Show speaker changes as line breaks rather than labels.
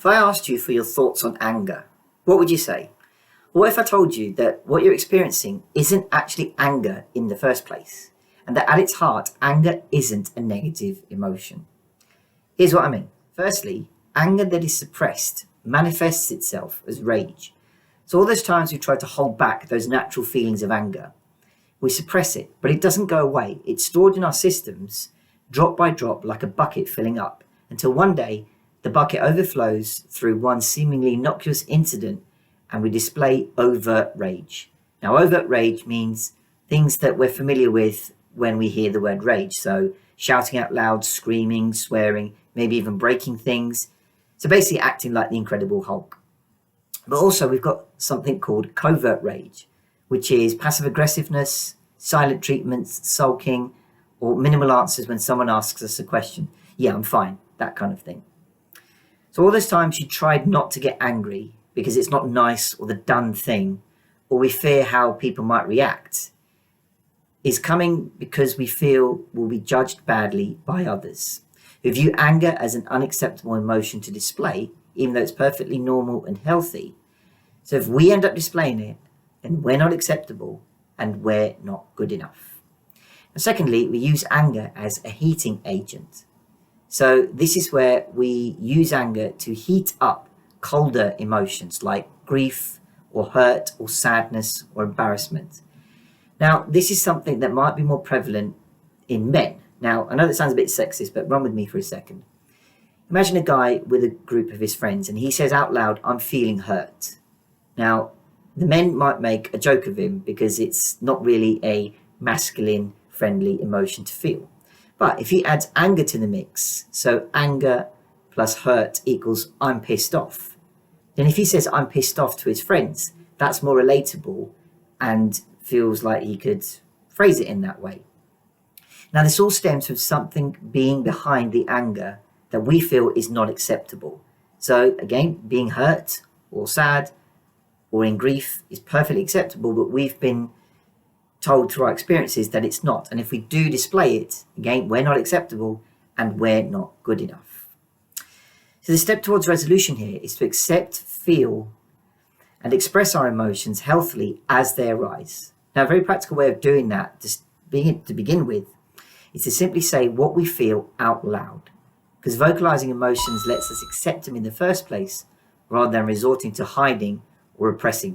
If I asked you for your thoughts on anger, what would you say? What if I told you that what you're experiencing isn't actually anger in the first place, and that at its heart, anger isn't a negative emotion? Here's what I mean. Firstly, anger that is suppressed manifests itself as rage. So all those times we try to hold back those natural feelings of anger, we suppress it, but it doesn't go away. It's stored in our systems, drop by drop, like a bucket filling up, until one day the bucket overflows through one seemingly innocuous incident and we display overt rage. Now, overt rage means things that we're familiar with when we hear the word rage. So shouting out loud, screaming, swearing, maybe even breaking things. So basically acting like the Incredible Hulk. But also we've got something called covert rage, which is passive aggressiveness, silent treatments, sulking, or minimal answers when someone asks us a question. Yeah, I'm fine, that kind of thing. So all those times you tried not to get angry because it's not nice or the done thing, or we fear how people might react, is coming because we feel we'll be judged badly by others, who view anger as an unacceptable emotion to display, even though it's perfectly normal and healthy. So if we end up displaying it, then we're not acceptable and we're not good enough. And secondly, we use anger as a heating agent. So this is where we use anger to heat up colder emotions like grief or hurt or sadness or embarrassment. Now, this is something that might be more prevalent in men. Now, I know that sounds a bit sexist, but run with me for a second. Imagine a guy with a group of his friends and he says out loud, "I'm feeling hurt." Now, the men might make a joke of him because it's not really a masculine, friendly emotion to feel. But if he adds anger to the mix, so anger plus hurt equals "I'm pissed off," then if he says "I'm pissed off" to his friends, that's more relatable and feels like he could phrase it in that way. Now, this all stems from something being behind the anger that we feel is not acceptable. So again, being hurt or sad or in grief is perfectly acceptable, but we've been told through our experiences that it's not. And if we do display it, again, we're not acceptable and we're not good enough. So the step towards resolution here is to accept, feel, and express our emotions healthily as they arise. Now, a very practical way of doing that, to begin with, is to simply say what we feel out loud. Because vocalizing emotions lets us accept them in the first place, rather than resorting to hiding or repressing